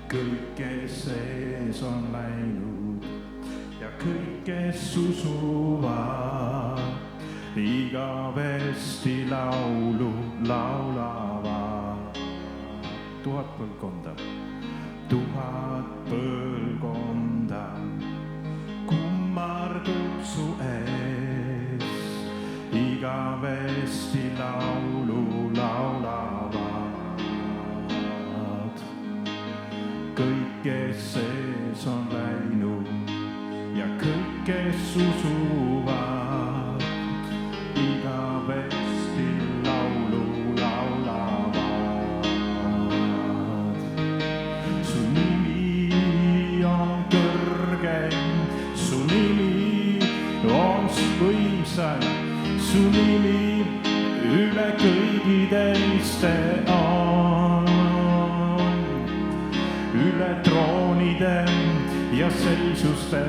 kõike sees on läinud ja kõik, kes usuvad, igavesti laulu laulavad. 1000 põlvkonda, 1000 põlvkonda kummardub su ees, igavesti laulu laulavad. kõik, kes sees on läinud ja kõik, kes usuvad, igavesti laulu laulavad. su nimi on kõrgeim, su nimi on võimsaim, su nimi üle kõigi teiste on, üle troonide ja seisuste,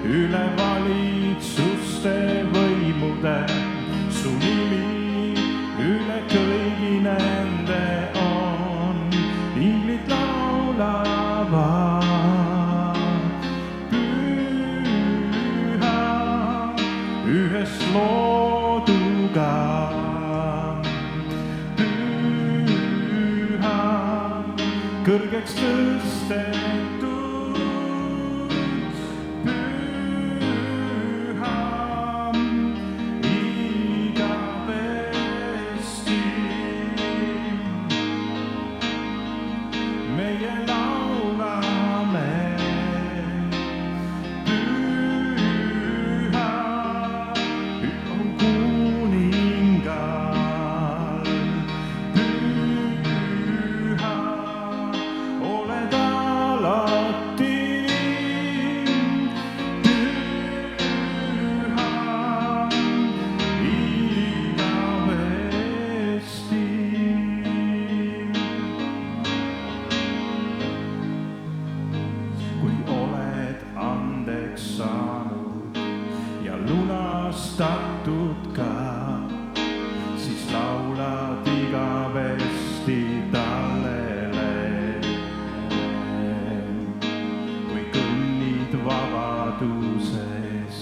üle valitsuste võimude. su nimi üle kõigi nende on, inglid laulavad. Püha, ühes looduga, püha, kõrgeks tõstetud. lunastatud ka, siis laulad igavesti talle. kui kõnnid vabaduses,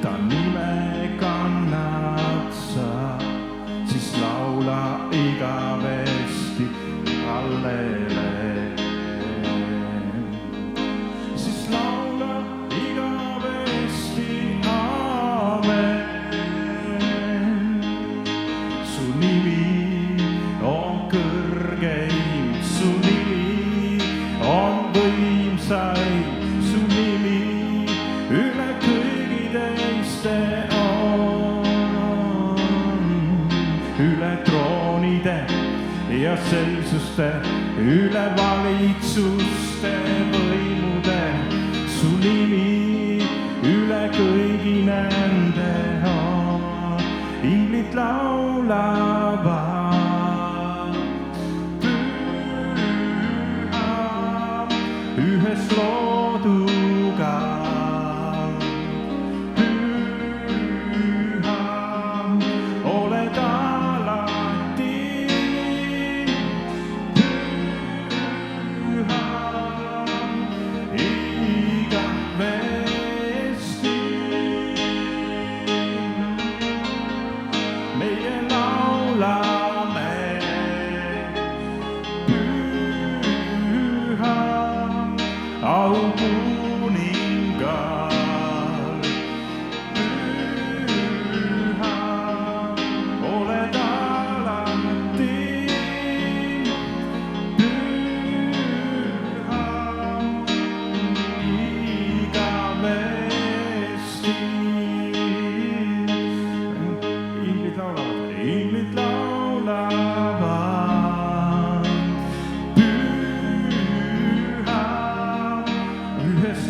ta nime kannad sa, siis laula igavesti talle. Su nimi üle kõigi teiste on, üle troonide ja seisuste, üle valitsuste võimude. su nimi üle kõigi nende on, inglid laulavad. Ühes looduga, püha, oled alati, püha, igavesti. meie laulame. Au kuningal, püha, oled alati, püha, igavesti. inglid laulavad, ühes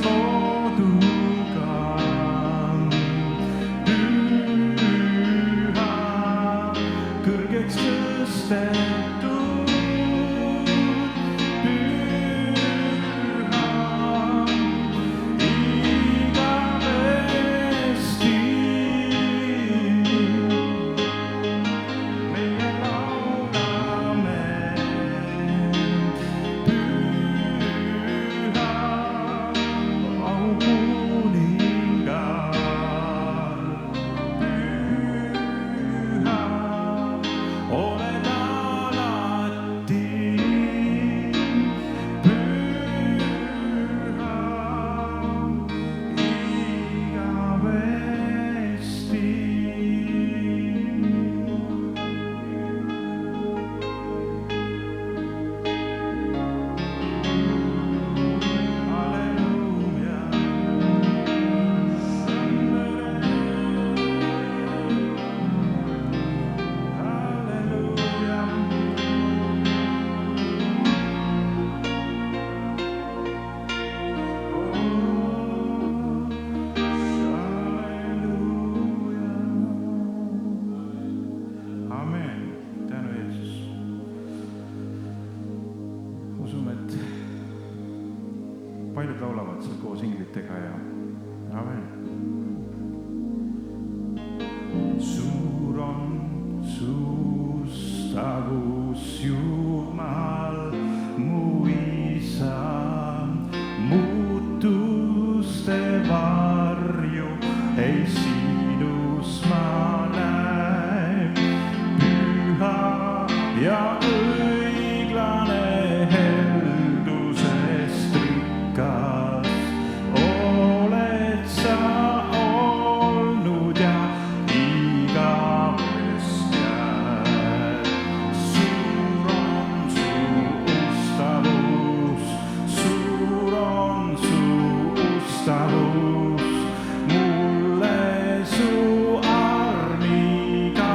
paljud laulavad seal koos inglitega ja amen. Suur on su ustavus, Jumal, mu isa, muutuste varju ei sinus ma näen. Püha ja õiglane, heldusest rikas oled sa olnud ja igavest jääd. Suur on su ustavus, suur on su ustavus, mulle su armiga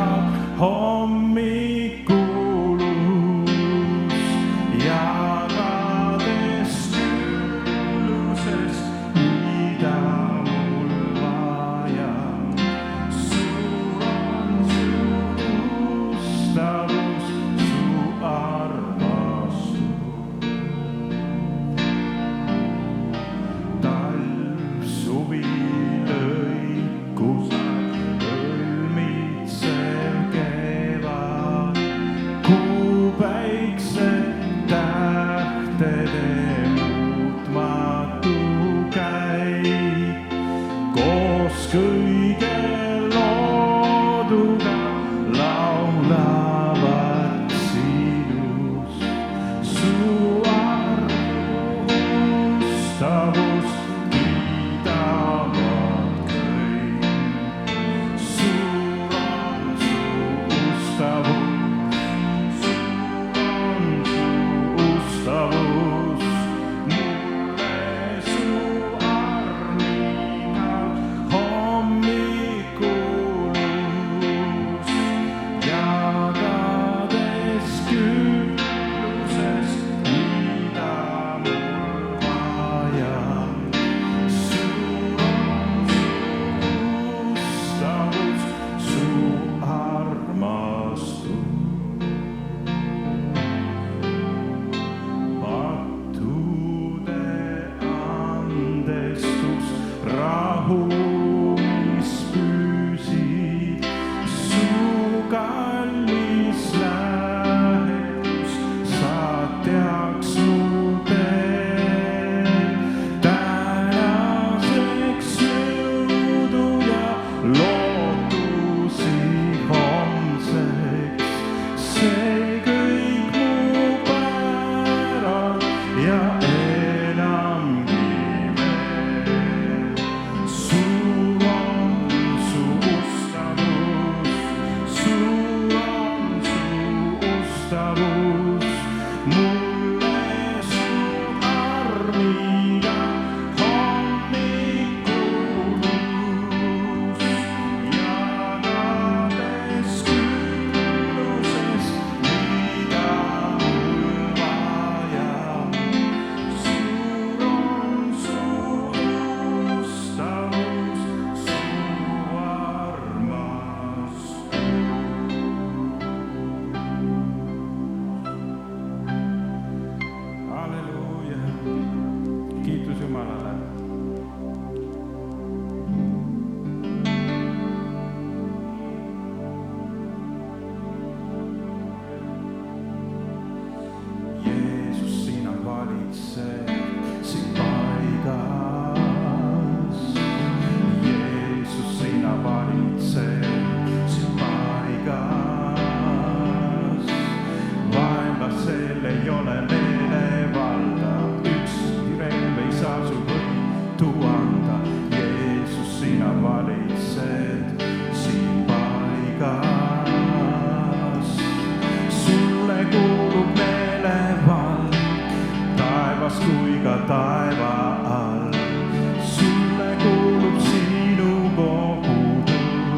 hommikulus, jagades küllusest, mida mul vaja. Suur on su ustavus, su armastus. Talv, suvi, lõikusad, õlmitsev kevad, kuu, päiksed, tähtede muutmatu käik, koos kõige looduga laulavad sinus. Su armustavus kiidavad kõik. Suur on su ustavus, suur on su ustavus, mulle su armiga hommikulus, jagades küllusest, mida mul vaja. Suur on su ustavus, su armastus. Pattude andestus, rahu, mis püsid, su kallis lähedus saatjaks mu teel. Tänaseks jõudu ja lootusi homseks, see kõik mu päralt ja enamgi veel. Suur on su ustavus, suur on su ustavus, mulle su armiga hommikulus, jagades küllusest, mida mul vaja. Suur on su ustavus, su armastus. Halleluuja, kiitus Jumalale. Jeesus, sina valitsed siin paigas. Jeesus, sina valitsed siin paigas. Vaenlasel ei ole meelevalda, ükski relv ei saa su võitu anda. Jeesus, sina valitsed siin paigas. Sulle kuulub meelevald taevas kui ka taeva all. Sulle kuulub sinu kogudus.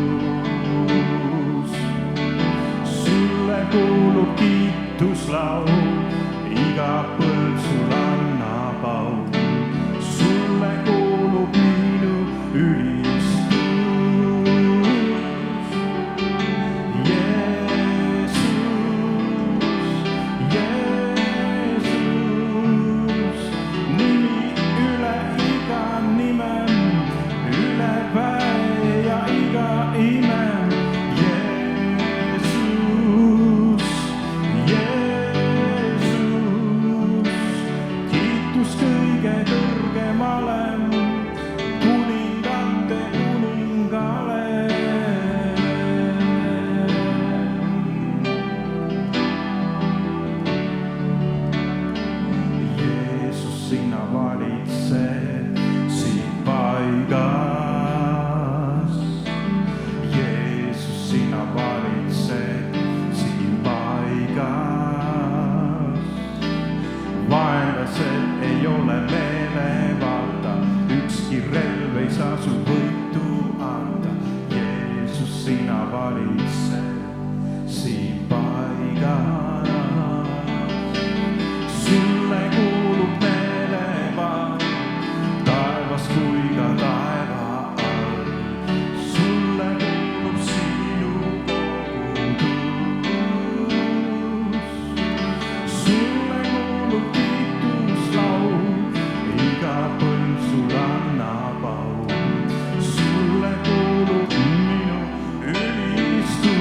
Sulle kuulub kiituslaul, iga põld sul annab au. Sulle kuulub minu ülistus. Jeesus, Jeesus, nimi üle sina valitsed siin paigas. Jeesus, sina valitsed siin paigas. Vaenlased ei ole meelevalda, ükski relv ei saa sul võitu anda. Jeesus, sina valitsed siin paigas. Sulle kuulub meelevald taevas kui ka taeva all. Sulle kuulub sinu kogudus. Sulle kuulub kiituslaul, iga põlv sul annab au. Sulle kuulub minu ülistus.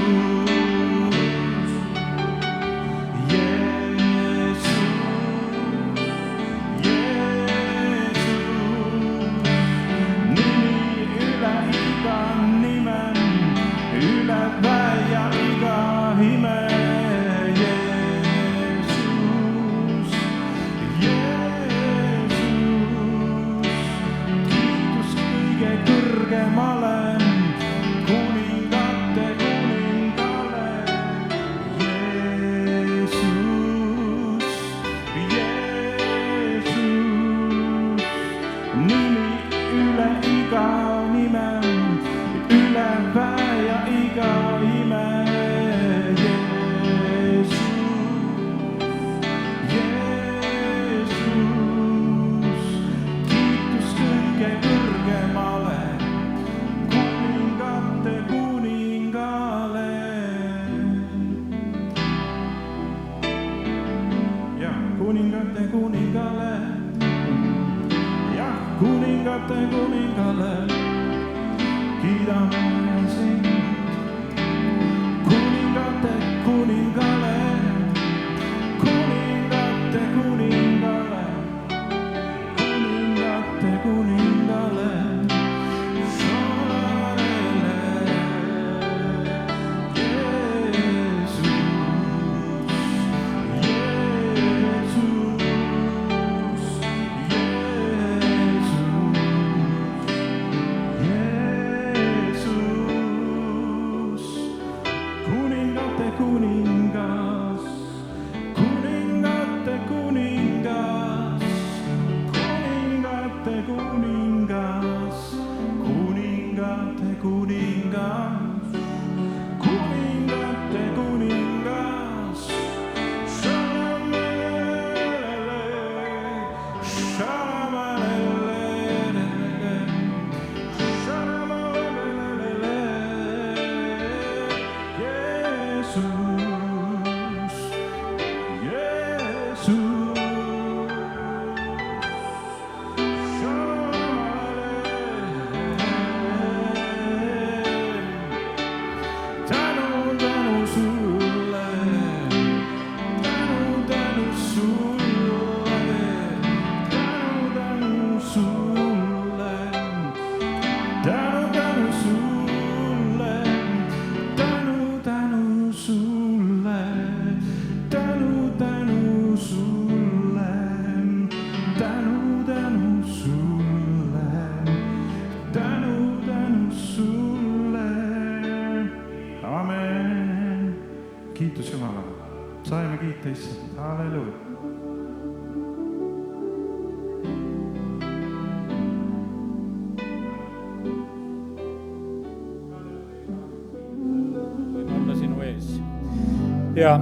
Kuningate kuningale, kiidame sind. Kuningate kuningale, kuningate kuningale, kuningate kuningale. Kiitus Jumalale, saime kiita issand, halleluuja. Võin olla sinu ees. Ja